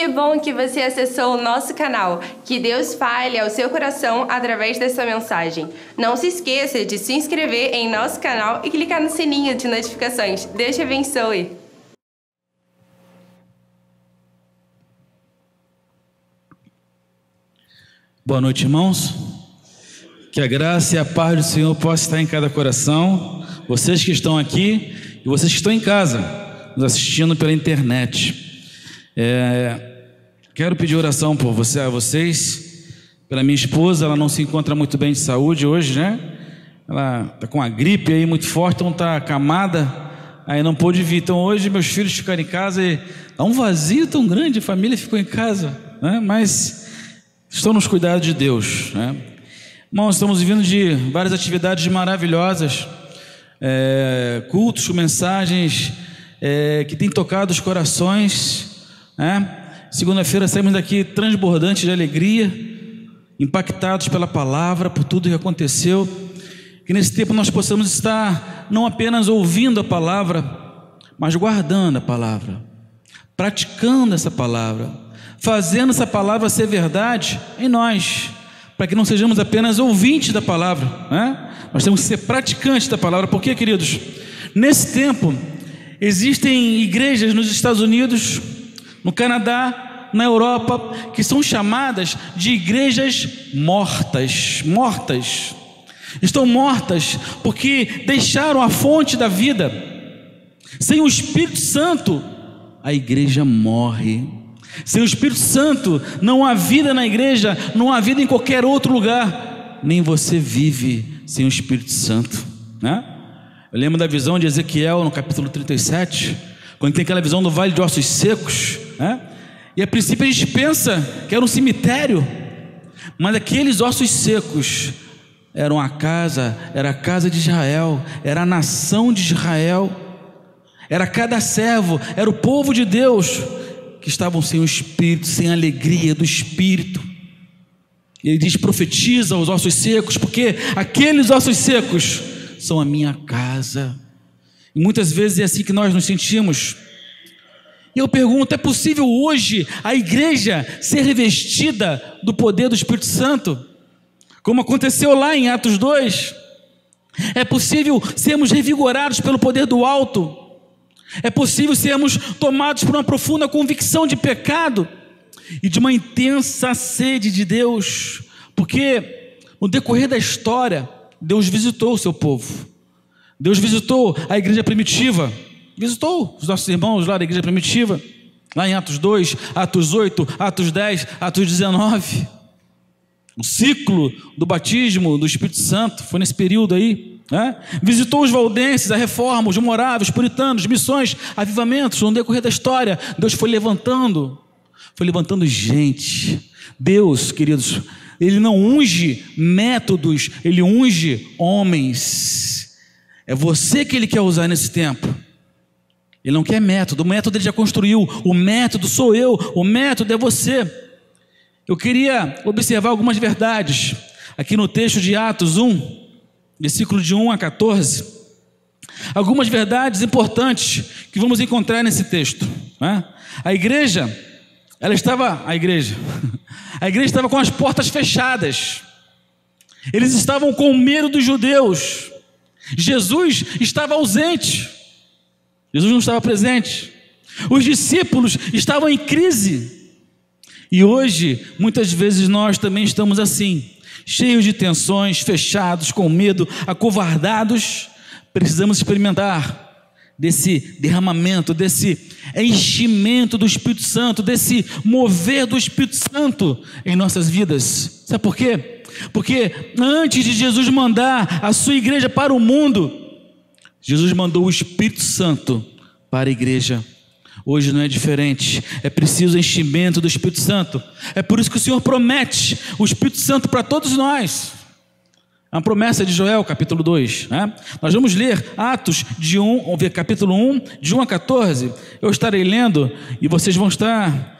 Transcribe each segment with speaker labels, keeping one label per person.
Speaker 1: Que bom que você acessou o nosso canal. Que Deus fale ao seu coração através dessa mensagem. Não se esqueça de se inscrever em nosso canal e clicar no sininho de notificações. Deus te abençoe.
Speaker 2: Boa noite, irmãos. Que a graça e a paz do Senhor possa estar em cada coração. Vocês que estão aqui e vocês que estão em casa, nos assistindo pela internet. Quero pedir oração por vocês, pela minha esposa. Ela não se encontra muito bem de saúde hoje, né? Ela está com a gripe aí muito forte, então está acamada, aí não pôde vir. Então hoje meus filhos ficaram em casa e há um vazio tão grande, a família ficou em casa, né? Mas estão nos cuidados de Deus, né? Irmãos, estamos vindo de várias atividades maravilhosas, cultos, mensagens que têm tocado os corações, né? Segunda-feira saímos daqui transbordantes de alegria, impactados pela palavra, por tudo que aconteceu. Que nesse tempo nós possamos estar não apenas ouvindo a palavra, mas guardando a palavra, praticando essa palavra, fazendo essa palavra ser verdade em nós, para que não sejamos apenas ouvintes da palavra, né? Nós temos que ser praticantes da palavra. Porque, queridos, nesse tempo existem igrejas nos Estados Unidos, no Canadá, na Europa, que são chamadas de igrejas mortas. Estão mortas porque deixaram a fonte da vida. Sem o Espírito Santo, a igreja morre. Sem o Espírito Santo, não há vida na igreja, não há vida em qualquer outro lugar. Nem você vive sem o Espírito Santo, né? Eu lembro da visão de Ezequiel no capítulo 37, quando tem aquela visão do vale de ossos secos, né? E a princípio a gente pensa que era um cemitério, mas aqueles ossos secos era a casa de Israel, era a nação de Israel, era cada servo, era o povo de Deus, que estavam sem o Espírito, sem a alegria do Espírito. Ele diz: profetiza aos ossos secos, porque aqueles ossos secos são a minha casa. E muitas vezes é assim que nós nos sentimos. E eu pergunto: é possível hoje a igreja ser revestida do poder do Espírito Santo, como aconteceu lá em Atos 2? É possível sermos revigorados pelo poder do alto? É possível sermos tomados por uma profunda convicção de pecado e de uma intensa sede de Deus? Porque no decorrer da história, Deus visitou o seu povo. Deus visitou a igreja primitiva, visitou os nossos irmãos lá da igreja primitiva, lá em Atos 2, Atos 8, Atos 10, Atos 19. O ciclo do batismo do Espírito Santo foi nesse período aí, né? Visitou os valdenses, a reforma, os moráveis, os puritanos, missões, avivamentos. No decorrer da história, Deus foi levantando gente. Deus, queridos, Ele não unge métodos, Ele unge homens. É você que Ele quer usar nesse tempo. Ele não quer método, o método Ele já construiu, o método sou eu, o método é você. Eu queria observar algumas verdades aqui no texto de Atos 1, versículo de 1 a 14, algumas verdades importantes que vamos encontrar nesse texto, né? A igreja estava com as portas fechadas, eles estavam com medo dos judeus. Jesus estava ausente, Jesus não estava presente, os discípulos estavam em crise. E hoje, muitas vezes nós também estamos assim, cheios de tensões, fechados, com medo, acovardados. Precisamos experimentar desse derramamento, desse enchimento do Espírito Santo, desse mover do Espírito Santo em nossas vidas. Sabe por quê? Porque antes de Jesus mandar a sua igreja para o mundo, Jesus mandou o Espírito Santo para a igreja. Hoje não é diferente, é preciso enchimento do Espírito Santo. É por isso que o Senhor promete o Espírito Santo para todos nós. É uma promessa de Joel, capítulo 2, né? Nós vamos ler Atos capítulo 1, de 1 a 14. Eu estarei lendo e vocês vão estar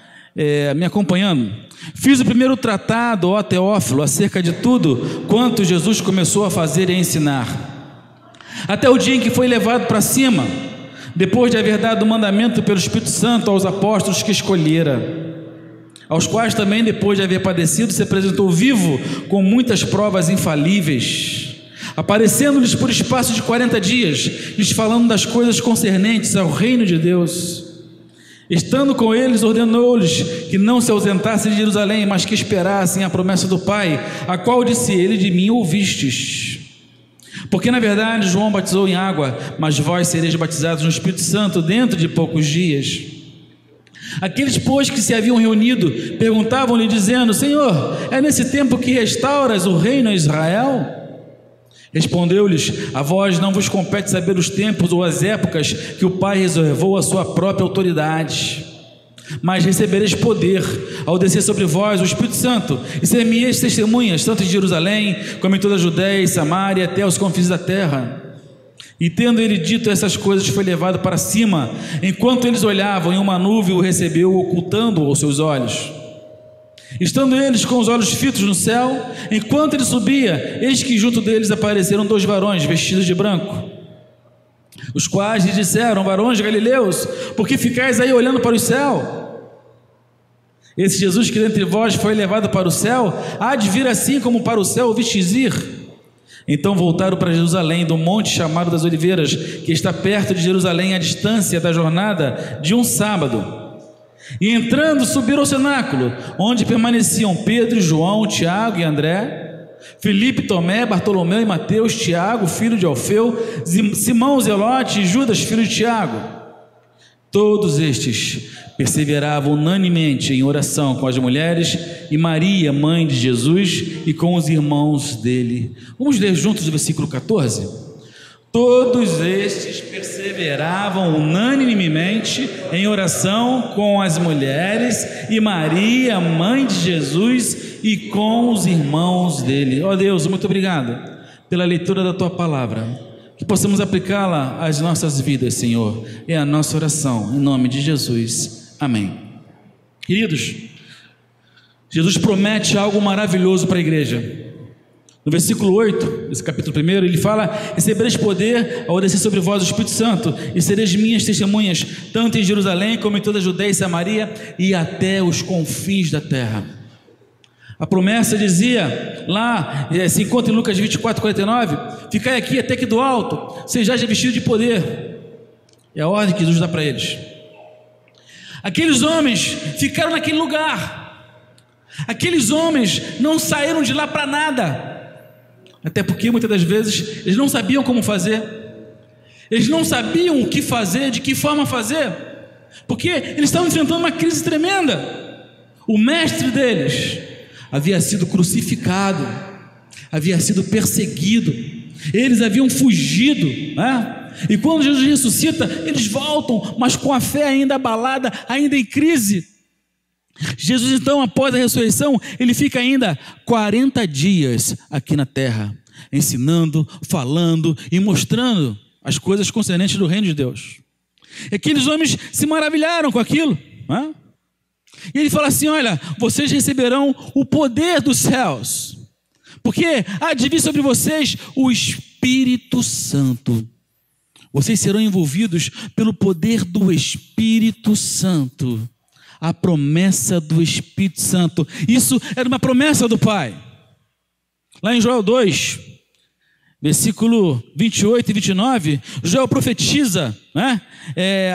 Speaker 2: me acompanhando. Fiz o primeiro tratado, ó Teófilo, acerca de tudo quanto Jesus começou a fazer e a ensinar, até o dia em que foi levado para cima, depois de haver dado o mandamento pelo Espírito Santo aos apóstolos que escolhera. aos quais também, depois de haver padecido, se apresentou vivo com muitas provas infalíveis, aparecendo-lhes por espaço de 40 dias, lhes falando das coisas concernentes ao reino de Deus. Estando com eles, ordenou-lhes que não se ausentassem de Jerusalém, mas que esperassem a promessa do Pai, a qual disse ele: de mim ouvistes. Porque na verdade João batizou em água, mas vós sereis batizados no Espírito Santo dentro de poucos dias. Aqueles, pois, que se haviam reunido, perguntavam-lhe, dizendo: Senhor, é nesse tempo que restauras o reino a Israel? Respondeu-lhes: a vós não vos compete saber os tempos ou as épocas que o Pai reservou à sua própria autoridade, mas recebereis poder ao descer sobre vós o Espírito Santo, e ser-me-eis testemunhas, tanto em Jerusalém, como em toda a Judéia e Samaria, até os confins da terra. E tendo ele dito essas coisas, foi levado para cima. Enquanto eles olhavam, em uma nuvem o recebeu, ocultando aos seus olhos. Estando eles com os olhos fitos no céu, enquanto ele subia, eis que junto deles apareceram 2 varões vestidos de branco, os quais lhe disseram: varões galileus, por que ficais aí olhando para o céu? Esse Jesus que dentre vós foi levado para o céu, há de vir assim como para o céu o vistes ir. Então voltaram para Jerusalém, do monte chamado das Oliveiras, que está perto de Jerusalém, à distância da jornada de um sábado. E entrando, subiram ao cenáculo, onde permaneciam Pedro, João, Tiago e André, Filipe, Tomé, Bartolomeu e Mateus, Tiago, filho de Alfeu, Simão Zelote e Judas, filho de Tiago. Todos estes perseveravam unanimemente em oração com as mulheres e Maria, mãe de Jesus, e com os irmãos dele. Vamos ler juntos o versículo 14? Todos estes perseveravam unanimemente em oração com as mulheres e Maria, mãe de Jesus, e com os irmãos dele. Ó Deus, muito obrigado pela leitura da tua palavra, que possamos aplicá-la às nossas vidas, Senhor. É a nossa oração, em nome de Jesus. Amém. Queridos, Jesus promete algo maravilhoso para a igreja. No versículo 8, desse capítulo 1, ele fala: recebereis poder ao descer sobre vós o Espírito Santo, e sereis minhas testemunhas, tanto em Jerusalém como em toda a Judéia e Samaria, e até os confins da terra. A promessa dizia lá, se encontra em Lucas 24, 49, ficai aqui até que do alto sejais revestidos de poder. É a ordem que Jesus dá para eles. Aqueles homens ficaram naquele lugar. Aqueles homens não saíram de lá para nada. Até porque muitas das vezes eles não sabiam como fazer. Eles não sabiam o que fazer, de que forma fazer, porque eles estavam enfrentando uma crise tremenda. O mestre deles havia sido crucificado, havia sido perseguido, eles haviam fugido, né? E quando Jesus ressuscita, eles voltam, mas com a fé ainda abalada, ainda em crise. Jesus, então, após a ressurreição, ele fica ainda 40 dias aqui na terra, ensinando, falando e mostrando as coisas concernentes do reino de Deus. E aqueles homens se maravilharam com aquilo, né? E ele fala assim: olha, vocês receberão o poder dos céus, porque há de vir sobre vocês o Espírito Santo. Vocês serão envolvidos pelo poder do Espírito Santo. A promessa do Espírito Santo. Isso era uma promessa do Pai. Lá em Joel 2, versículo 28 e 29, Joel profetiza, né?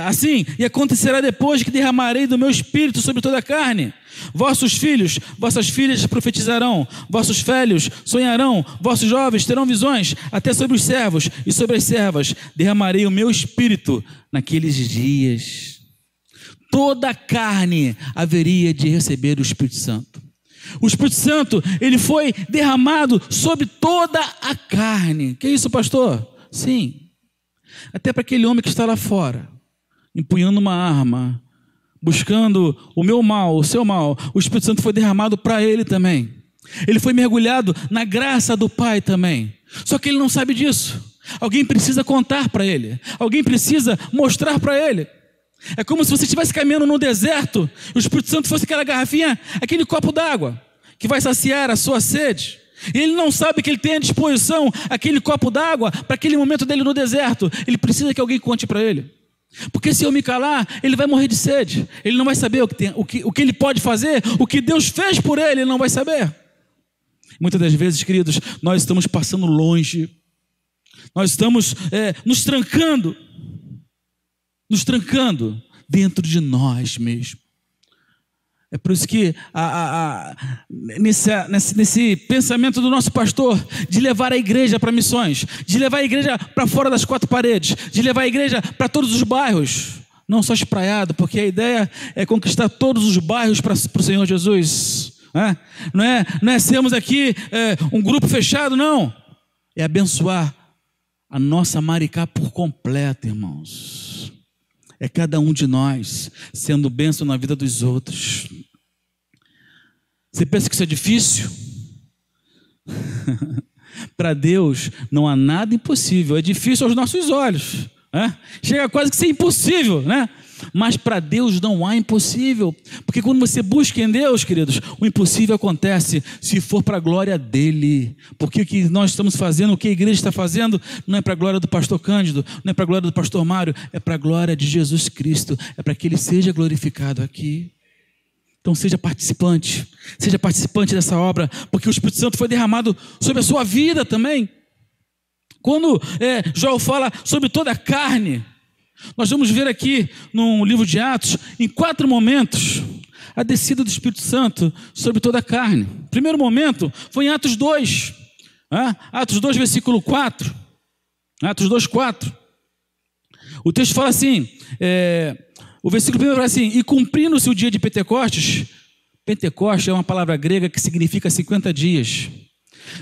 Speaker 2: Assim: e acontecerá depois que derramarei do meu Espírito sobre toda a carne. Vossos filhos, vossas filhas profetizarão, vossos velhos sonharão, vossos jovens terão visões, até sobre os servos e sobre as servas derramarei o meu Espírito naqueles dias. Toda a carne haveria de receber o Espírito Santo. O Espírito Santo, ele foi derramado sobre toda a carne. Que isso, pastor? Sim. Até para aquele homem que está lá fora, empunhando uma arma, buscando o meu mal, o seu mal, o Espírito Santo foi derramado para ele também. Ele foi mergulhado na graça do Pai também. Só que ele não sabe disso. Alguém precisa contar para ele. Alguém precisa mostrar para ele. É como se você estivesse caminhando no deserto e o Espírito Santo fosse aquela garrafinha, aquele copo d'água que vai saciar a sua sede. E ele não sabe que ele tem à disposição aquele copo d'água para aquele momento dele no deserto. Ele precisa que alguém conte para ele. Porque se eu me calar, ele vai morrer de sede. Ele não vai saber o que ele pode fazer, o que Deus fez por ele não vai saber. Muitas das vezes, queridos, nós estamos passando longe. Nós estamos nos trancando dentro de nós mesmos. É por isso que nesse pensamento do nosso pastor, de levar a igreja para missões, de levar a igreja para fora das quatro paredes, de levar a igreja para todos os bairros, não só espraiado, porque a ideia é conquistar todos os bairros para o Senhor Jesus. Não é sermos aqui um grupo fechado, não. É abençoar a nossa Maricá por completo, irmãos. É cada um de nós sendo bênção na vida dos outros. Você pensa que isso é difícil? Para Deus não há nada impossível. É difícil aos nossos olhos, chega quase que ser impossível, né? Mas para Deus não há impossível, porque quando você busca em Deus, queridos, o impossível acontece se for para a glória dEle. Porque o que nós estamos fazendo, o que a igreja está fazendo, não é para a glória do pastor Cândido, não é para a glória do pastor Mário, é para a glória de Jesus Cristo, é para que Ele seja glorificado aqui. Então seja participante dessa obra, porque o Espírito Santo foi derramado sobre a sua vida também. Quando Joel fala sobre toda a carne, nós vamos ver aqui no livro de Atos, em 4 momentos, a descida do Espírito Santo sobre toda a carne. O primeiro momento foi em Atos 2, Atos 2, versículo 4. Atos 2, 4. O texto fala assim, o versículo primeiro fala assim: e cumprindo-se o dia de Pentecostes. Pentecostes é uma palavra grega que significa 50 dias.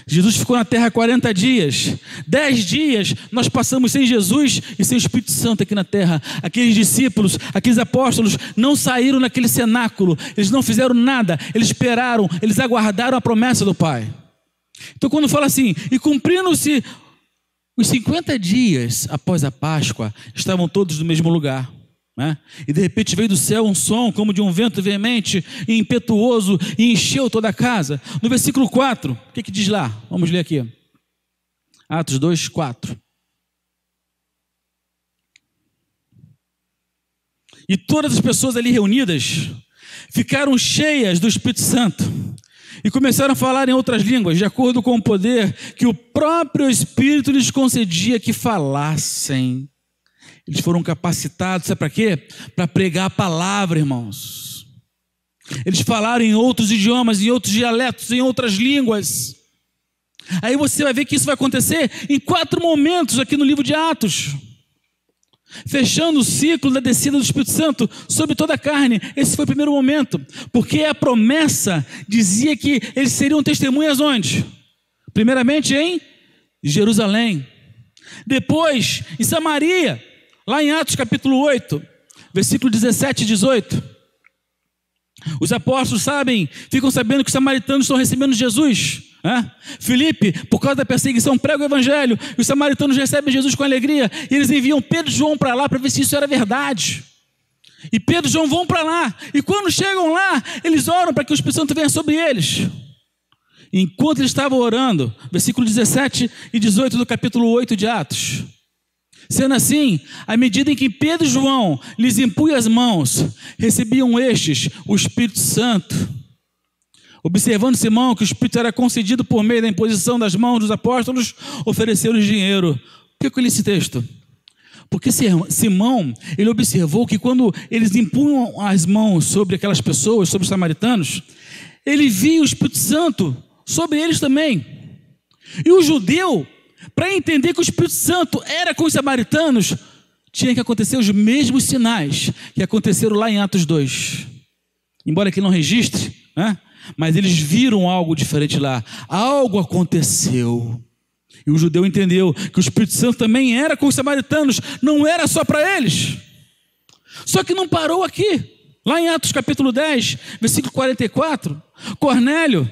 Speaker 2: Jesus ficou na terra 40 dias. 10 dias nós passamos sem Jesus e sem o Espírito Santo aqui na terra. Aqueles discípulos, aqueles apóstolos não saíram naquele cenáculo. Eles não fizeram nada. Eles esperaram, eles aguardaram a promessa do Pai. Então quando fala assim, e cumprindo-se os 50 dias após a Páscoa, estavam todos no mesmo lugar. E de repente veio do céu um som como de um vento veemente e impetuoso e encheu toda a casa. No versículo 4, o que diz lá? Vamos ler aqui. Atos 2, 4. E todas as pessoas ali reunidas ficaram cheias do Espírito Santo e começaram a falar em outras línguas, de acordo com o poder que o próprio Espírito lhes concedia que falassem. Eles foram capacitados, sabe para quê? Para pregar a palavra, irmãos. Eles falaram em outros idiomas, em outros dialetos, em outras línguas. Aí você vai ver que isso vai acontecer em 4 momentos aqui no livro de Atos. Fechando o ciclo da descida do Espírito Santo sobre toda a carne. Esse foi o primeiro momento. Porque a promessa dizia que eles seriam testemunhas onde? Primeiramente em Jerusalém. Depois em Samaria. Lá em Atos capítulo 8, versículo 17 e 18, os apóstolos ficam sabendo que os samaritanos estão recebendo Jesus. Filipe, por causa da perseguição, prega o evangelho, e os samaritanos recebem Jesus com alegria, e eles enviam Pedro e João para lá para ver se isso era verdade. E Pedro e João vão para lá, e quando chegam lá, eles oram para que o Espírito Santo venha sobre eles. Enquanto eles estavam orando, versículo 17 e 18 do capítulo 8 de Atos, sendo assim, à medida em que Pedro e João lhes impunham as mãos, recebiam estes o Espírito Santo. Observando Simão que o Espírito era concedido por meio da imposição das mãos dos apóstolos, ofereceu-lhes dinheiro. Por que eu li esse texto? Porque Simão, ele observou que quando eles impunham as mãos sobre aquelas pessoas, sobre os samaritanos, ele via o Espírito Santo sobre eles também. E o judeu, para entender que o Espírito Santo era com os samaritanos, tinha que acontecer os mesmos sinais que aconteceram lá em Atos 2. Embora aqui não registre, mas eles viram algo diferente lá. Algo aconteceu. E o judeu entendeu que o Espírito Santo também era com os samaritanos, não era só para eles. Só que não parou aqui. Lá em Atos capítulo 10, versículo 44, Cornélio,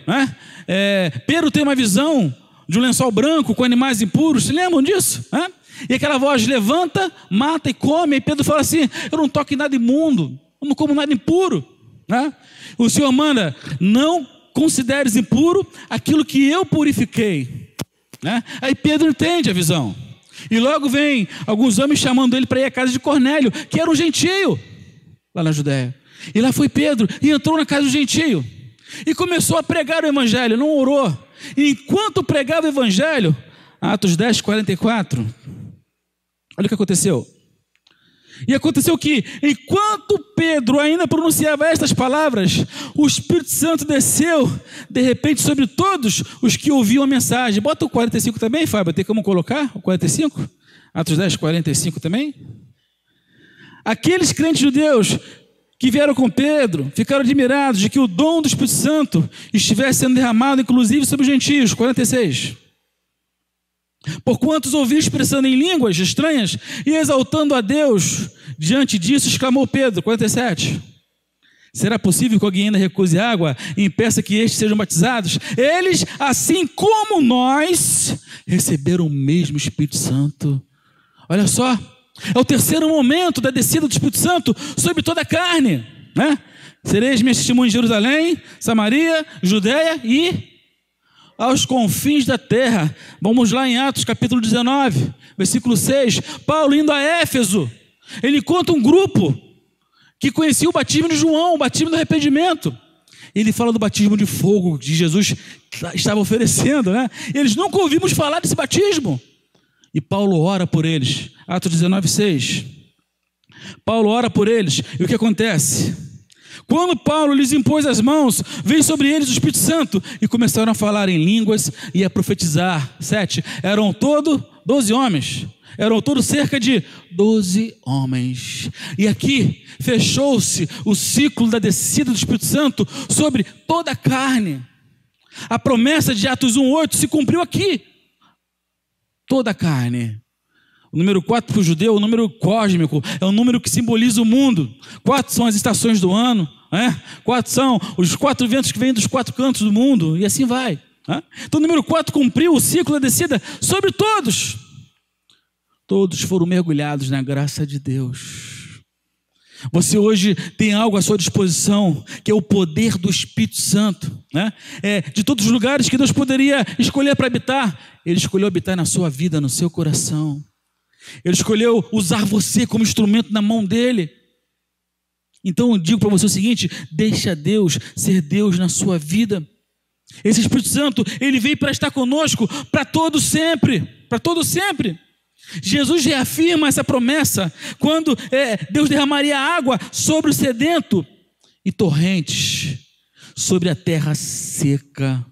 Speaker 2: Pedro tem uma visão de um lençol branco com animais impuros, se lembram disso? E aquela voz levanta, mata e come, e Pedro fala assim, eu não toco em nada imundo, eu não como nada impuro. O Senhor manda, não consideres impuro aquilo que eu purifiquei. Aí Pedro entende a visão. E logo vem alguns homens chamando ele para ir à casa de Cornélio, que era um gentio, lá na Judéia. E lá foi Pedro e entrou na casa do gentio. E começou a pregar o evangelho, não orou. E enquanto pregava o evangelho, Atos 10, 44, olha o que aconteceu. E aconteceu que, enquanto Pedro ainda pronunciava estas palavras, o Espírito Santo desceu, de repente, sobre todos os que ouviam a mensagem. Bota o 45 também, Fábio, tem como colocar o 45? Atos 10, 45 também? Aqueles crentes judeus que vieram com Pedro ficaram admirados de que o dom do Espírito Santo estivesse sendo derramado, inclusive, sobre os gentios. 46. Porquanto os ouviu expressando em línguas estranhas e exaltando a Deus, diante disso exclamou Pedro, 47, será possível que alguém ainda recuse água e impeça que estes sejam batizados? Eles, assim como nós, receberam o mesmo Espírito Santo. Olha só, é o terceiro momento da descida do Espírito Santo sobre toda a carne, né? Sereis minhas testemunhas em Jerusalém, Samaria, Judéia e aos confins da terra. Vamos lá em Atos capítulo 19, versículo 6. Paulo indo a Éfeso, ele encontra um grupo que conhecia o batismo de João, o batismo do arrependimento. Ele fala do batismo de fogo que Jesus estava oferecendo, né? Eles nunca ouvimos falar desse batismo. E Paulo ora por eles. Atos 19, 6. Paulo ora por eles. E o que acontece? Quando Paulo lhes impôs as mãos, veio sobre eles o Espírito Santo e começaram a falar em línguas e a profetizar. 7. Eram todos 12 homens. Eram todos cerca de 12 homens. E aqui fechou-se o ciclo da descida do Espírito Santo sobre toda a carne. A promessa de Atos 1:8 se cumpriu aqui. Toda a carne. O número 4 para o judeu, o número cósmico, é o número que simboliza o mundo. 4 são as estações do ano, 4 são os 4 ventos que vêm dos 4 cantos do mundo, e assim vai. Então o número 4 cumpriu o ciclo da descida sobre todos. Todos foram mergulhados na graça de Deus. Você hoje tem algo à sua disposição, que é o poder do Espírito Santo, né? De todos os lugares que Deus poderia escolher para habitar, Ele escolheu habitar na sua vida, no seu coração. Ele escolheu usar você como instrumento na mão dele. Então eu digo para você o seguinte: deixa Deus ser Deus na sua vida. Esse Espírito Santo, ele veio para estar conosco para todo sempre, para todo sempre. Jesus reafirma essa promessa quando Deus derramaria água sobre o sedento e torrentes sobre a terra seca.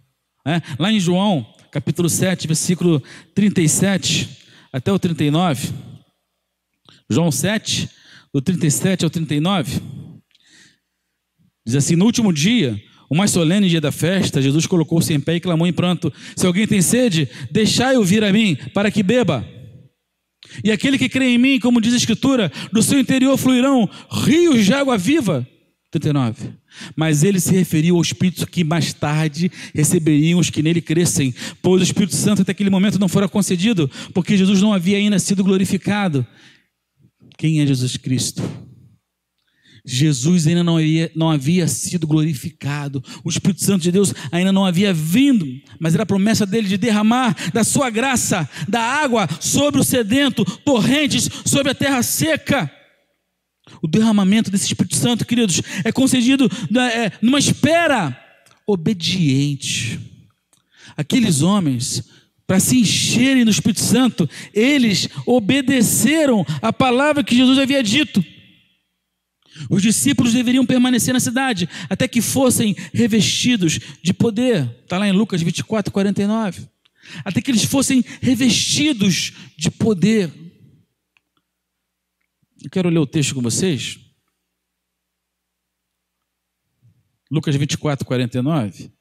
Speaker 2: Lá em João, capítulo 7, versículo 37 até o 39, João 7, do 37 ao 39, diz assim: no último dia, o mais solene dia da festa, Jesus colocou-se em pé e clamou em pranto: se alguém tem sede, deixai-o vir a mim, para que beba. E aquele que crê em mim, como diz a Escritura, do seu interior fluirão rios de água viva. 39. Mas ele se referiu ao Espírito que mais tarde receberiam os que nele crescem, pois o Espírito Santo até aquele momento não fora concedido, porque Jesus não havia ainda sido glorificado. Quem é Jesus Cristo? Jesus ainda não havia sido glorificado, o Espírito Santo de Deus ainda não havia vindo, mas era a promessa dele de derramar da sua graça, da água sobre o sedento, torrentes sobre a terra seca. O derramamento desse Espírito Santo, queridos, é concedido numa espera obediente. Aqueles homens, para se encherem do Espírito Santo, eles obedeceram a palavra que Jesus havia dito. Os discípulos deveriam permanecer na cidade até que fossem revestidos de poder. Está lá em Lucas 24, 49. Até que eles fossem revestidos de poder. Eu quero ler o texto com vocês. Lucas 24, 49.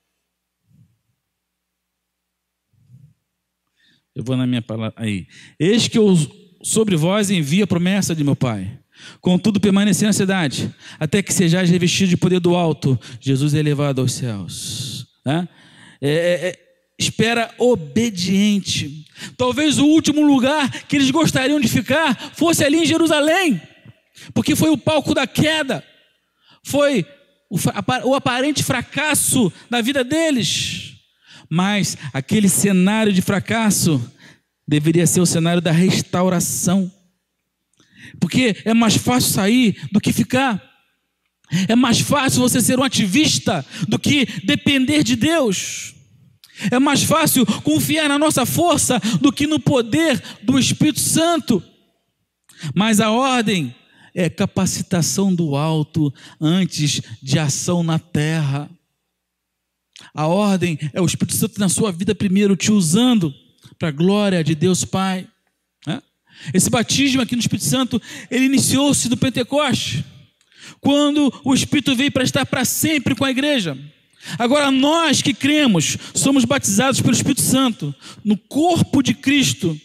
Speaker 2: Eu vou na minha palavra aí. Eis que eu sobre vós envio a promessa de meu Pai. Contudo, permanecei na cidade, até que sejais revestidos de poder do alto. Jesus é elevado aos céus. Espera obediente. Talvez o último lugar que eles gostariam de ficar fosse ali em Jerusalém, porque foi o palco da queda, foi o aparente fracasso da vida deles. Mas aquele cenário de fracasso deveria ser o cenário da restauração. Porque é mais fácil sair do que ficar. É mais fácil você ser um ativista do que depender de Deus. É mais fácil confiar na nossa força do que no poder do Espírito Santo. Mas a ordem é capacitação do alto antes de ação na terra. A ordem é o Espírito Santo na sua vida primeiro, te usando para a glória de Deus Pai. Esse batismo aqui no Espírito Santo, ele iniciou-se no Pentecoste, quando o Espírito veio para estar para sempre com a igreja. Agora nós que cremos, somos batizados pelo Espírito Santo, no corpo de Cristo.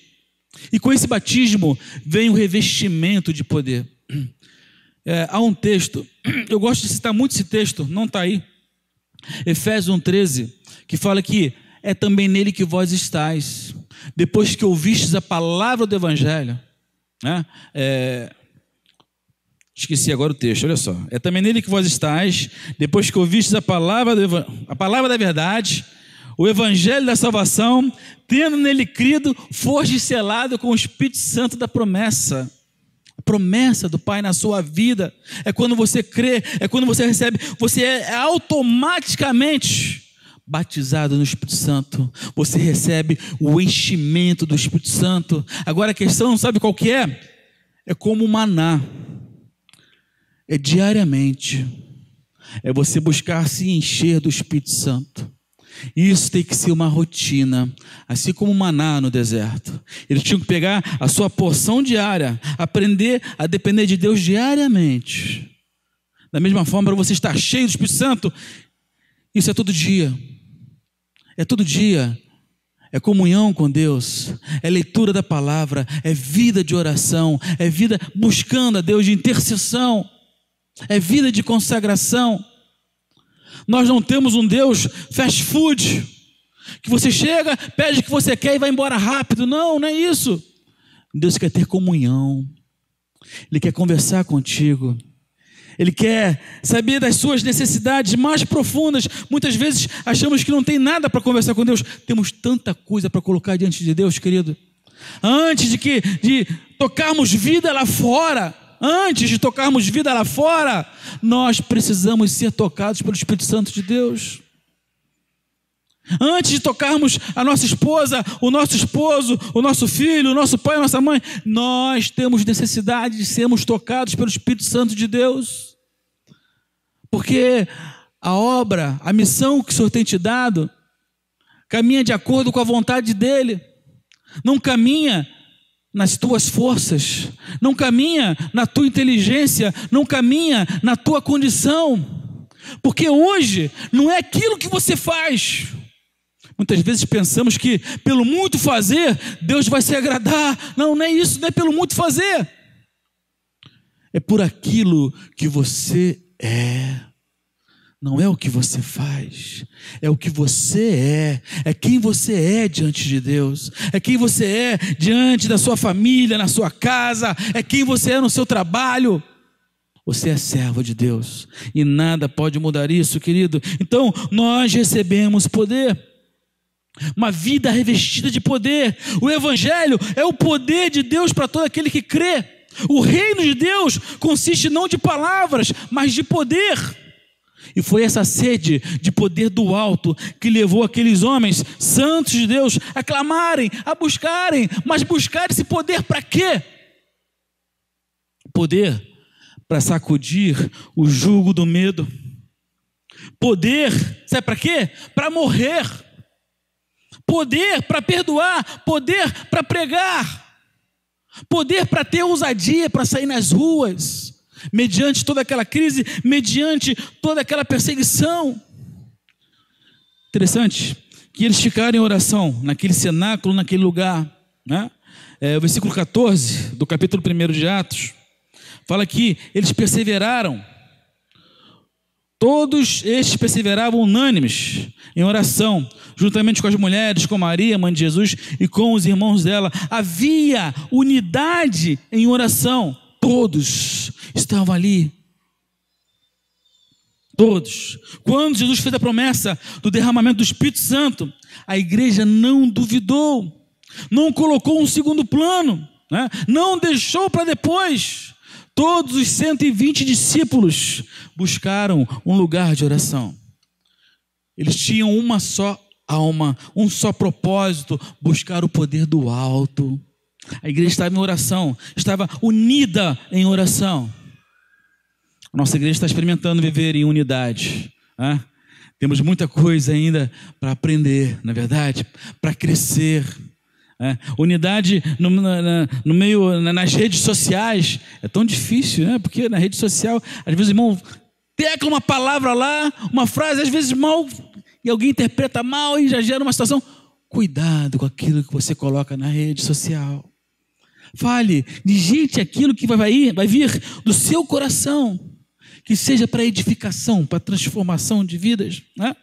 Speaker 2: E com esse batismo vem o revestimento de poder. Há um texto, eu gosto de citar muito esse texto, não está aí. Efésios 1,13, que fala que é também nele que vós estáis, depois que ouvistes a palavra do Evangelho, né? Esqueci agora o texto, olha só. É também nele que vós estáis, depois que ouvistes a palavra da verdade, o Evangelho da salvação, tendo nele crido, foste selado com o Espírito Santo da promessa. A promessa do Pai na sua vida é quando você crê, é quando você recebe, você é automaticamente batizado no Espírito Santo, você recebe o enchimento do Espírito Santo. Agora a questão, sabe qual que é? É como o maná, é diariamente, é você buscar se encher do Espírito Santo. Isso tem que ser uma rotina, assim como o maná no deserto. Eles tinham que pegar a sua porção diária, aprender a depender de Deus diariamente. Da mesma forma, para você estar cheio do Espírito Santo, isso é todo dia. É todo dia, é comunhão com Deus, é leitura da palavra, é vida de oração, é vida buscando a Deus de intercessão, é vida de consagração. Nós não temos um Deus fast food, que você chega, pede o que você quer e vai embora rápido. Não, não é isso. Deus quer ter comunhão, Ele quer conversar contigo, Ele quer saber das suas necessidades mais profundas. Muitas vezes achamos que não tem nada para conversar com Deus. Temos tanta coisa para colocar diante de Deus, querido. Antes de tocarmos vida lá fora, nós precisamos ser tocados pelo Espírito Santo de Deus. Antes de tocarmos a nossa esposa, o nosso esposo, o nosso filho, o nosso pai, a nossa mãe, nós temos necessidade de sermos tocados pelo Espírito Santo de Deus. Porque a obra, a missão que o Senhor tem te dado, caminha de acordo com a vontade dEle. Não caminha nas tuas forças, não caminha na tua inteligência, não caminha na tua condição. Porque hoje não é aquilo que você faz. Muitas vezes pensamos que pelo muito fazer, Deus vai se agradar. Não, não é isso, não é pelo muito fazer. É por aquilo que você é. Não é o que você faz, é o que você é quem você é diante de Deus, é quem você é diante da sua família, na sua casa, é quem você é no seu trabalho. Você é servo de Deus e nada pode mudar isso, querido. Então nós recebemos poder, uma vida revestida de poder. O Evangelho é o poder de Deus para todo aquele que crê. O reino de Deus consiste não de palavras, mas de poder. E foi essa sede de poder do alto que levou aqueles homens santos de Deus a clamarem, a buscarem. Mas buscar esse poder para quê? Poder para sacudir o jugo do medo. Poder, sabe para quê? Para morrer. Poder para perdoar. Poder para pregar. Poder para ter ousadia, para sair nas ruas. Mediante toda aquela crise, mediante toda aquela perseguição. Interessante que eles ficaram em oração naquele cenáculo, naquele lugar, né? O versículo 14 do capítulo 1 de Atos fala que eles perseveraram. Todos estes perseveravam unânimes em oração, juntamente com as mulheres, com Maria, mãe de Jesus, e com os irmãos dela. Havia unidade em oração. Todos estavam ali. Todos. Quando Jesus fez a promessa do derramamento do Espírito Santo, a igreja não duvidou. não colocou um segundo plano, né? Não deixou para depois. Todos os 120 discípulos buscaram um lugar de oração. Eles tinham uma só alma, um só propósito: buscar o poder do alto. A igreja estava em oração, estava unida em oração. A nossa igreja está experimentando viver em unidade, né? Temos muita coisa ainda para aprender, na verdade, para crescer. Unidade no meio, nas redes sociais é tão difícil, né? Porque na rede social, às vezes o irmão tecla uma palavra lá, uma frase, às vezes mal, e alguém interpreta mal e já gera uma situação. Cuidado com aquilo que você coloca na rede social. Fale, digite aquilo que vai vir do seu coração, que seja para edificação, para transformação de vidas, né?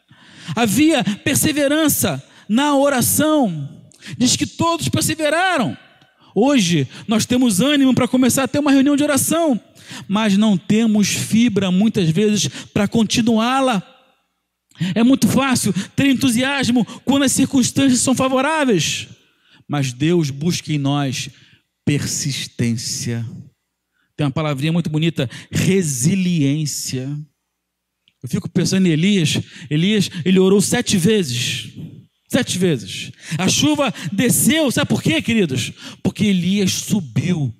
Speaker 2: Havia perseverança na oração. Diz que todos perseveraram. Hoje nós temos ânimo para começar a ter uma reunião de oração, mas não temos fibra muitas vezes para continuá-la. É muito fácil ter entusiasmo quando as circunstâncias são favoráveis, mas Deus busca em nós persistência. Tem uma palavrinha muito bonita: resiliência. Eu fico pensando em Elias. Ele orou 7 vezes. 7 vezes. A chuva desceu. Sabe por quê, queridos? Porque Elias subiu.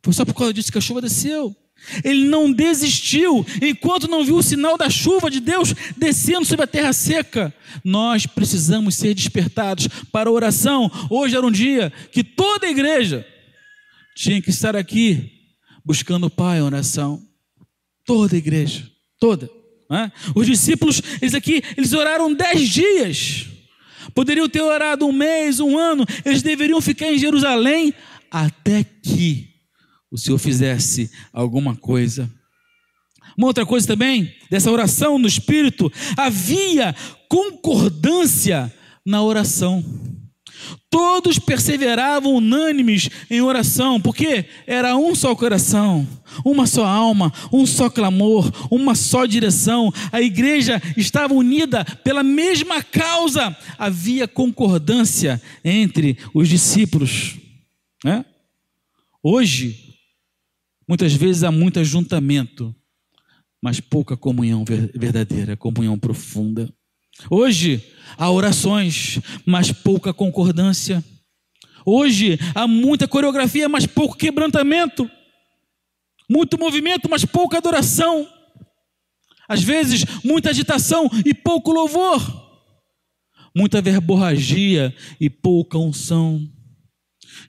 Speaker 2: Foi só por causa disso que a chuva desceu. Ele não desistiu enquanto não viu o sinal da chuva de Deus descendo sobre a terra seca. Nós precisamos ser despertados para a oração. Hoje era um dia que toda a igreja tinha que estar aqui buscando o Pai em oração. Toda a igreja, toda, né? Os discípulos, eles oraram 10 dias. Poderiam ter orado 1 mês, 1 ano. Eles deveriam ficar em Jerusalém até que o Senhor fizesse alguma coisa. Uma outra coisa também, dessa oração no Espírito, havia concordância na oração. Todos perseveravam unânimes em oração, porque era um só coração, uma só alma, um só clamor, uma só direção. A igreja estava unida pela mesma causa. Havia concordância entre os discípulos, né? Hoje, muitas vezes há muito ajuntamento, mas pouca comunhão verdadeira, comunhão profunda. Hoje há orações, mas pouca concordância. Hoje há muita coreografia, mas pouco quebrantamento. Muito movimento, mas pouca adoração. Às vezes, muita agitação e pouco louvor. Muita verborragia e pouca unção.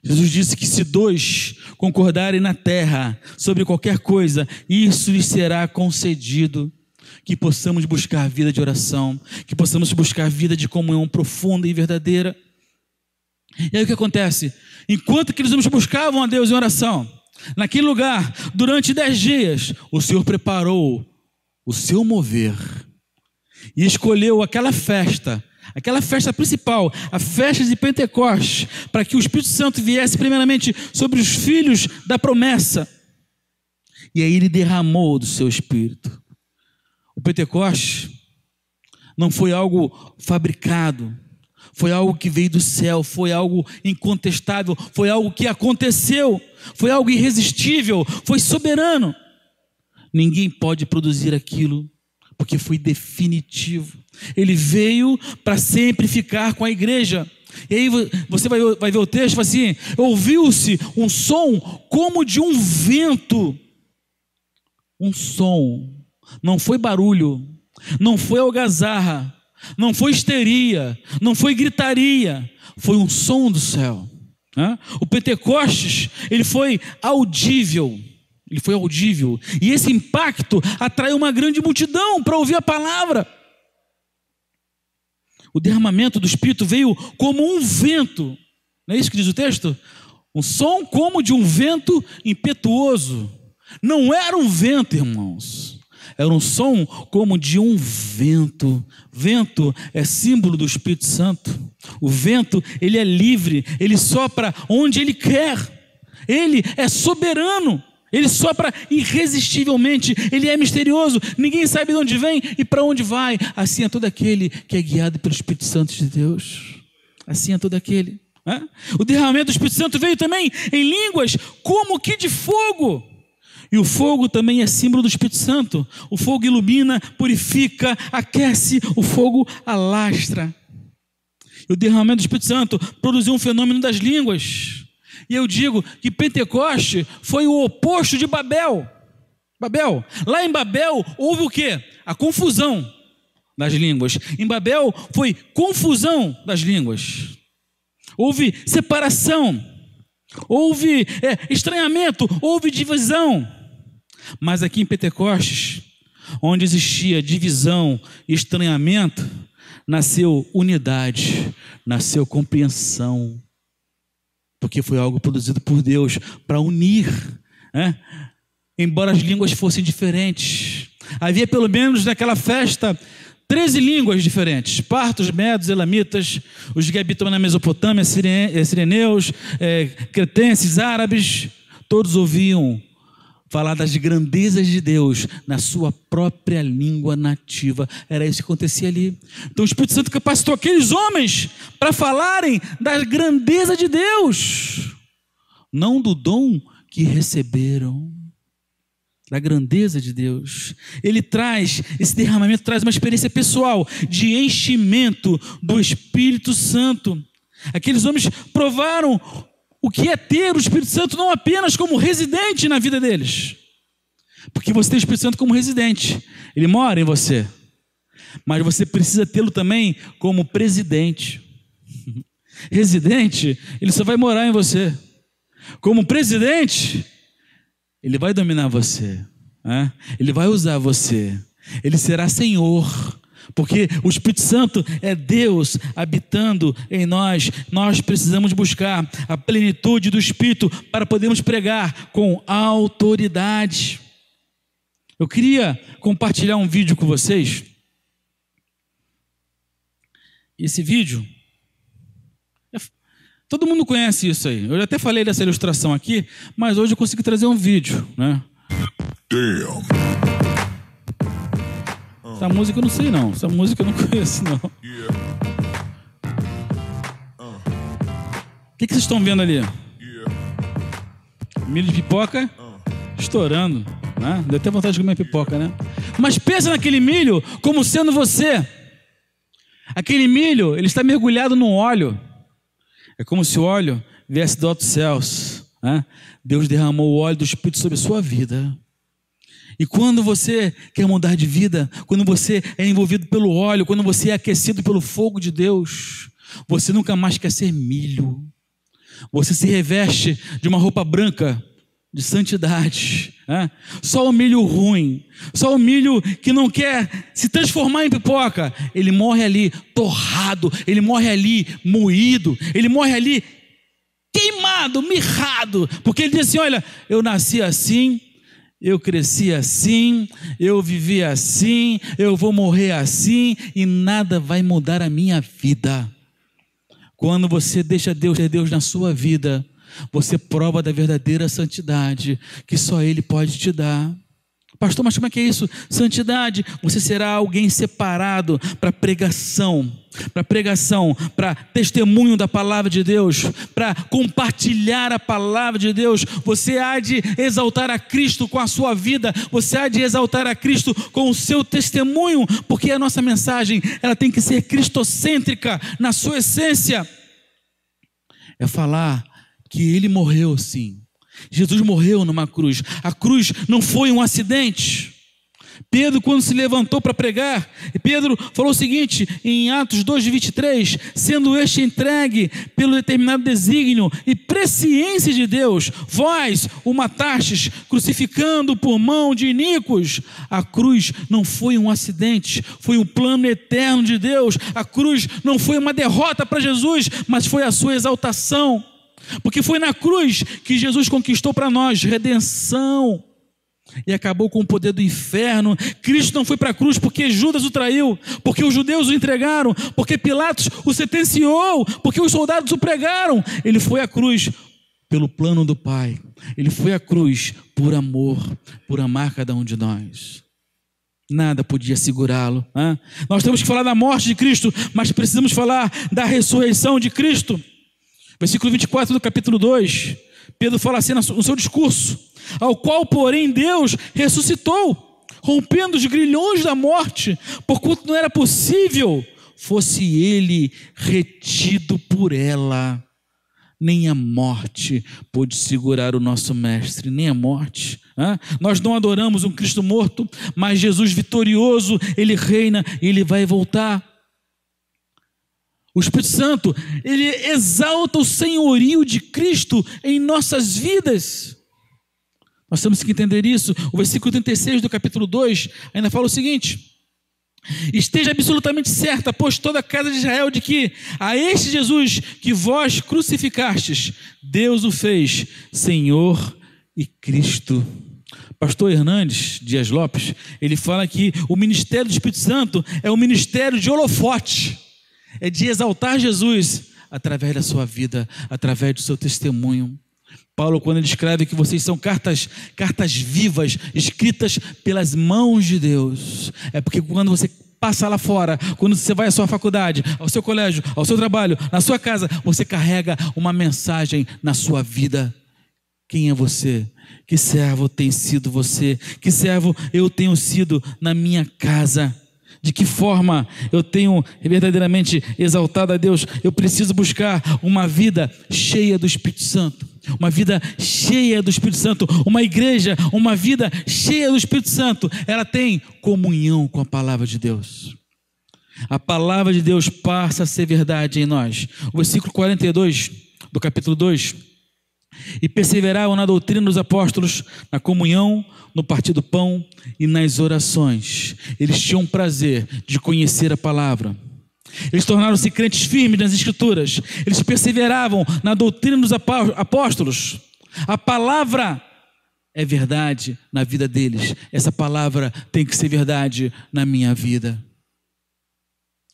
Speaker 2: Jesus disse que se 2 concordarem na terra sobre qualquer coisa, isso lhes será concedido. Que possamos buscar a vida de oração, que possamos buscar a vida de comunhão profunda e verdadeira. E aí o que acontece? Enquanto que eles buscavam a Deus em oração, naquele lugar, durante 10 dias, o Senhor preparou o seu mover e escolheu aquela festa principal, a festa de Pentecostes, para que o Espírito Santo viesse primeiramente sobre os filhos da promessa. E aí ele derramou do seu Espírito. O Pentecostes não foi algo fabricado, foi algo que veio do céu, foi algo incontestável, foi algo que aconteceu, foi algo irresistível, foi soberano. Ninguém pode produzir aquilo, porque foi definitivo. Ele veio para sempre ficar com a igreja. E aí você vai ver o texto, fala assim: ouviu-se um som como de um vento. Um som. Não foi barulho, não foi algazarra, não foi histeria, não foi gritaria, foi um som do céu. O Pentecostes, ele foi audível, e esse impacto atraiu uma grande multidão para ouvir a palavra. O derramamento do Espírito veio como um vento, não é isso que diz o texto? Um som como de um vento impetuoso. Não era um vento, irmãos. Era um som como de um vento. Vento é símbolo do Espírito Santo. O vento, ele é livre, ele sopra onde ele quer. Ele é soberano, ele sopra irresistivelmente, ele é misterioso, ninguém sabe de onde vem e para onde vai. Assim é todo aquele que é guiado pelo Espírito Santo de Deus. Assim é todo aquele. O derramamento do Espírito Santo veio também em línguas como que de fogo. E o fogo também é símbolo do Espírito Santo. O fogo ilumina, purifica, aquece, o fogo alastra. E o derramamento do Espírito Santo produziu um fenômeno das línguas. E eu digo que Pentecoste foi o oposto de Babel. Lá em Babel houve o quê? A confusão das línguas. Em Babel foi confusão das línguas. Houve separação. Houve estranhamento. Houve divisão. Mas aqui em Pentecostes, onde existia divisão e estranhamento, nasceu unidade, nasceu compreensão, porque foi algo produzido por Deus para unir, embora as línguas fossem diferentes. Havia pelo menos naquela festa 13 línguas diferentes: partos, medos, elamitas, os que habitam na Mesopotâmia, sireneus, cretenses, árabes. Todos ouviam falar das grandezas de Deus na sua própria língua nativa. Era isso que acontecia ali. Então o Espírito Santo capacitou aqueles homens para falarem da grandeza de Deus, não do dom que receberam, da grandeza de Deus. Esse derramamento traz uma experiência pessoal de enchimento do Espírito Santo. Aqueles homens provaram o que é ter o Espírito Santo não apenas como residente na vida deles, porque você tem o Espírito Santo como residente, ele mora em você, mas você precisa tê-lo também como presidente. Residente, ele só vai morar em você. Como presidente, ele vai dominar você, ele vai usar você, ele será Senhor. Porque o Espírito Santo é Deus habitando em nós. Nós precisamos buscar a plenitude do Espírito para podermos pregar com autoridade. Eu queria compartilhar um vídeo com vocês. Esse vídeo, todo mundo conhece isso aí. Eu já até falei dessa ilustração aqui, mas hoje eu consegui trazer um vídeo, Damn. Essa música eu não sei não, essa música eu não conheço não. O que vocês estão vendo ali? Milho de pipoca estourando, Deu até vontade de comer pipoca, Mas pensa naquele milho como sendo você. Aquele milho, ele está mergulhado no óleo. É como se o óleo viesse do alto dos céus, Deus derramou o óleo do Espírito sobre a sua vida. E quando você quer mudar de vida, quando você é envolvido pelo óleo, quando você é aquecido pelo fogo de Deus, você nunca mais quer ser milho. Você se reveste de uma roupa branca de santidade. Só o milho ruim, só o milho que não quer se transformar em pipoca, ele morre ali torrado, ele morre ali moído, ele morre ali queimado, mirrado, porque ele diz assim: olha, eu nasci assim, eu cresci assim, eu vivi assim, eu vou morrer assim e nada vai mudar a minha vida. Quando você deixa Deus ser Deus na sua vida, você prova da verdadeira santidade que só Ele pode te dar. Pastor, mas como é que é isso? Santidade, você será alguém separado para pregação, para testemunho da palavra de Deus, para compartilhar a palavra de Deus. Você há de exaltar a Cristo com a sua vida, você há de exaltar a Cristo com o seu testemunho, porque a nossa mensagem, ela tem que ser cristocêntrica na sua essência. É falar que Ele morreu sim. Jesus morreu numa cruz. A cruz não foi um acidente. Pedro, quando se levantou para pregar, Pedro falou o seguinte em Atos 2:23: sendo este entregue pelo determinado desígnio e presciência de Deus, vós o matastes, crucificando por mão de iníquos. A cruz não foi um acidente, foi um plano eterno de Deus. A cruz não foi uma derrota para Jesus, mas foi a sua exaltação. Porque foi na cruz que Jesus conquistou para nós redenção e acabou com o poder do inferno. Cristo não foi para a cruz porque Judas o traiu, porque os judeus o entregaram, porque Pilatos o sentenciou, porque os soldados o pregaram. Ele foi à cruz pelo plano do Pai. Ele foi à cruz por amor, por amar cada um de nós. Nada podia segurá-lo. Nós temos que falar da morte de Cristo, mas precisamos falar da ressurreição de Cristo. Versículo 24 do capítulo 2, Pedro fala assim no seu discurso: ao qual, porém, Deus ressuscitou, rompendo os grilhões da morte, porquanto não era possível fosse ele retido por ela. Nem a morte pôde segurar o nosso mestre, nem a morte. Nós não adoramos um Cristo morto, mas Jesus vitorioso, ele reina e ele vai voltar. O Espírito Santo, ele exalta o senhorio de Cristo em nossas vidas. Nós temos que entender isso. O versículo 36 do capítulo 2 ainda fala o seguinte: esteja absolutamente certa, pois toda a casa de Israel, de que a este Jesus que vós crucificastes, Deus o fez Senhor e Cristo. Pastor Hernandes Dias Lopes, ele fala que o ministério do Espírito Santo é um ministério de holofote, é de exaltar Jesus através da sua vida, através do seu testemunho. Paulo, quando ele escreve que vocês são cartas vivas, escritas pelas mãos de Deus, é porque quando você passa lá fora, quando você vai à sua faculdade, ao seu colégio, ao seu trabalho, na sua casa, você carrega uma mensagem na sua vida. Quem é você? Que servo tem sido você? Que servo eu tenho sido na minha casa? De que forma eu tenho verdadeiramente exaltado a Deus? Eu preciso buscar uma vida cheia do Espírito Santo. Uma vida cheia do Espírito Santo. Uma igreja, uma vida cheia do Espírito Santo, ela tem comunhão com a palavra de Deus. A palavra de Deus passa a ser verdade em nós. O versículo 42 do capítulo 2: e perseveravam na doutrina dos apóstolos, na comunhão, no partir do pão e nas orações. Eles tinham prazer de conhecer a palavra. Eles tornaram-se crentes firmes nas Escrituras. Eles perseveravam na doutrina dos apóstolos. A palavra é verdade na vida deles. Essa palavra tem que ser verdade na minha vida.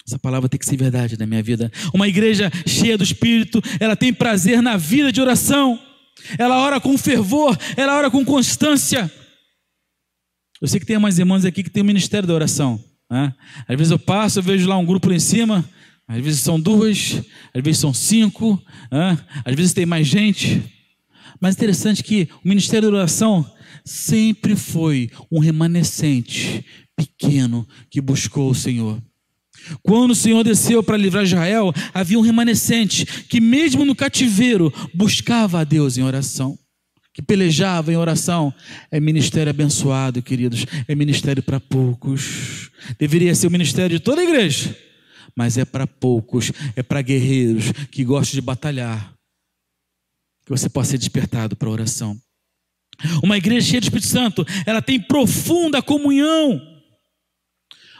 Speaker 2: Essa palavra tem que ser verdade na minha vida. Uma igreja cheia do Espírito, ela tem prazer na vida de oração. Ela ora com fervor, ela ora com constância. Eu sei que tem umas irmãs aqui que tem o ministério da oração. Às vezes eu passo, eu vejo lá um grupo lá em cima, às vezes são 2, às vezes são 5, às vezes tem mais gente. Mas é interessante que o ministério da oração sempre foi um remanescente pequeno que buscou o Senhor. Quando o Senhor desceu para livrar Israel, havia um remanescente que mesmo no cativeiro buscava a Deus em oração, que pelejava em oração. É ministério abençoado, queridos, é ministério para poucos. Deveria ser o ministério de toda a igreja, mas é para poucos, é para guerreiros que gostam de batalhar, que você possa ser despertado para a oração. Uma igreja cheia de Espírito Santo, ela tem profunda comunhão.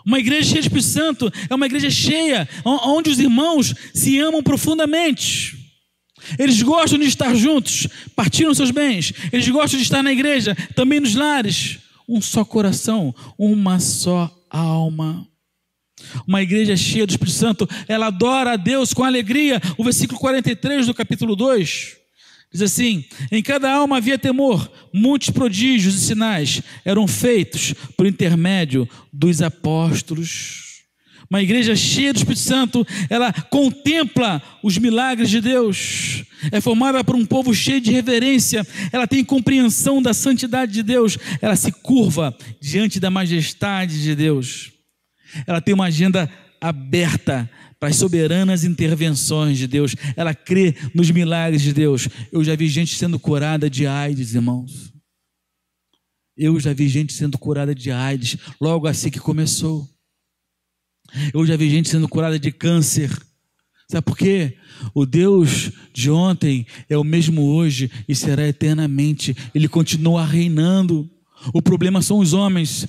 Speaker 2: Uma igreja cheia de Espírito Santo é uma igreja cheia, onde os irmãos se amam profundamente. Eles gostam de estar juntos, partilham seus bens. Eles gostam de estar na igreja, também nos lares. Um só coração, uma só alma. Uma igreja cheia do Espírito Santo, ela adora a Deus com alegria. O versículo 43 do capítulo 2 diz assim: em cada alma havia temor, muitos prodígios e sinais eram feitos por intermédio dos apóstolos. Uma igreja cheia do Espírito Santo, ela contempla os milagres de Deus, é formada por um povo cheio de reverência, ela tem compreensão da santidade de Deus, ela se curva diante da majestade de Deus, ela tem uma agenda aberta para as soberanas intervenções de Deus, ela crê nos milagres de Deus. Eu já vi gente sendo curada de AIDS, irmãos. Eu já vi gente sendo curada de AIDS logo assim que começou. Eu já vi gente sendo curada de câncer. Sabe por quê? O Deus de ontem é o mesmo hoje e será eternamente. Ele continua reinando. O problema são os homens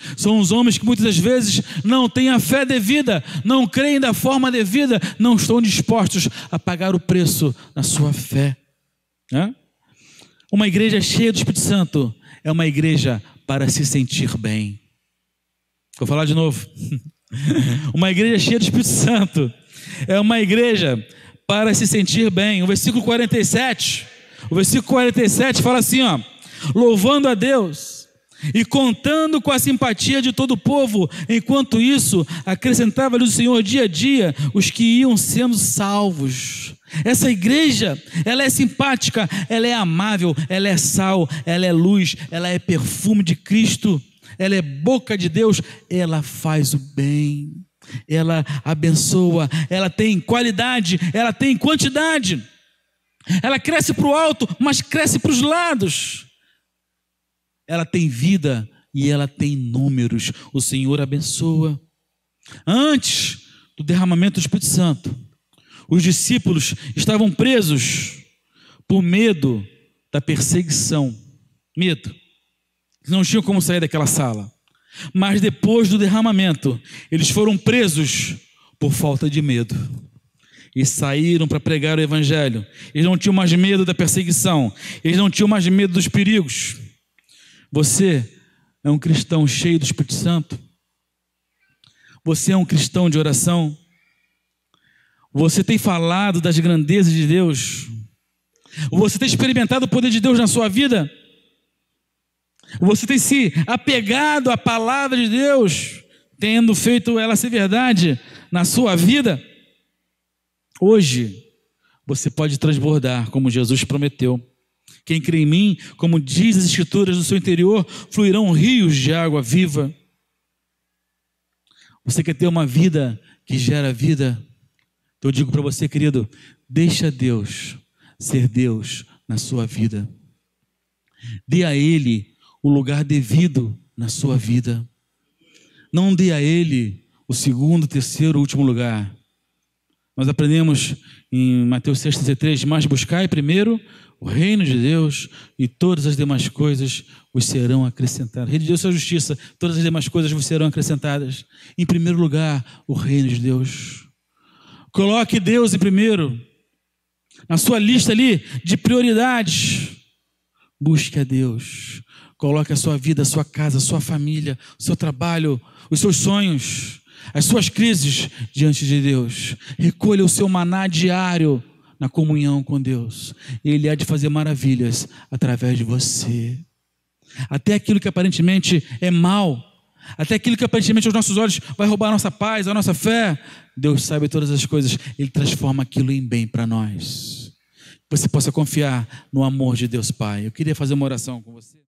Speaker 2: que muitas das vezes não têm a fé devida, não creem da forma devida, não estão dispostos a pagar o preço na sua fé. Uma igreja cheia do Espírito Santo é uma igreja para se sentir bem. Vou falar de novo. Uma igreja cheia do Espírito Santo é uma igreja para se sentir bem. O versículo 47 fala assim, louvando a Deus e contando com a simpatia de todo o povo. Enquanto isso, acrescentava-lhes o Senhor dia a dia os que iam sendo salvos. Essa igreja, ela é simpática, ela é amável, ela é sal, ela é luz, ela é perfume de Cristo, ela é boca de Deus, ela faz o bem, ela abençoa, ela tem qualidade, ela tem quantidade, ela cresce para o alto, mas cresce para os lados. Ela tem vida e ela tem números. O Senhor abençoa. Antes do derramamento do Espírito Santo, os discípulos estavam presos por medo da perseguição. Medo. Não tinham como sair daquela sala. Mas depois do derramamento, eles foram presos por falta de medo. E saíram para pregar o Evangelho. Eles não tinham mais medo da perseguição. Eles não tinham mais medo dos perigos. Você é um cristão cheio do Espírito Santo? Você é um cristão de oração? Você tem falado das grandezas de Deus? Você tem experimentado o poder de Deus na sua vida? Você tem se apegado à palavra de Deus, tendo feito ela ser verdade na sua vida? Hoje, você pode transbordar como Jesus prometeu. Quem crê em mim, como diz as Escrituras, do seu interior fluirão rios de água viva. Você quer ter uma vida que gera vida? Então eu digo para você, querido, deixa Deus ser Deus na sua vida. Dê a Ele o lugar devido na sua vida. Não dê a Ele o segundo, terceiro, último lugar. Nós aprendemos em Mateus 6,33, mas buscai primeiro o reino de Deus e todas as demais coisas vos serão acrescentadas. O reino de Deus é a justiça, todas as demais coisas vos serão acrescentadas. Em primeiro lugar, o reino de Deus. Coloque Deus em primeiro, na sua lista ali de prioridades. Busque a Deus. Coloque a sua vida, a sua casa, a sua família, o seu trabalho, os seus sonhos, as suas crises diante de Deus. Recolha o seu maná diário na comunhão com Deus. Ele há de fazer maravilhas através de você. Até aquilo que aparentemente é mal, até aquilo que aparentemente aos nossos olhos vai roubar a nossa paz, a nossa fé, Deus sabe todas as coisas. Ele transforma aquilo em bem para nós. Que você possa confiar no amor de Deus Pai. Eu queria fazer uma oração com você.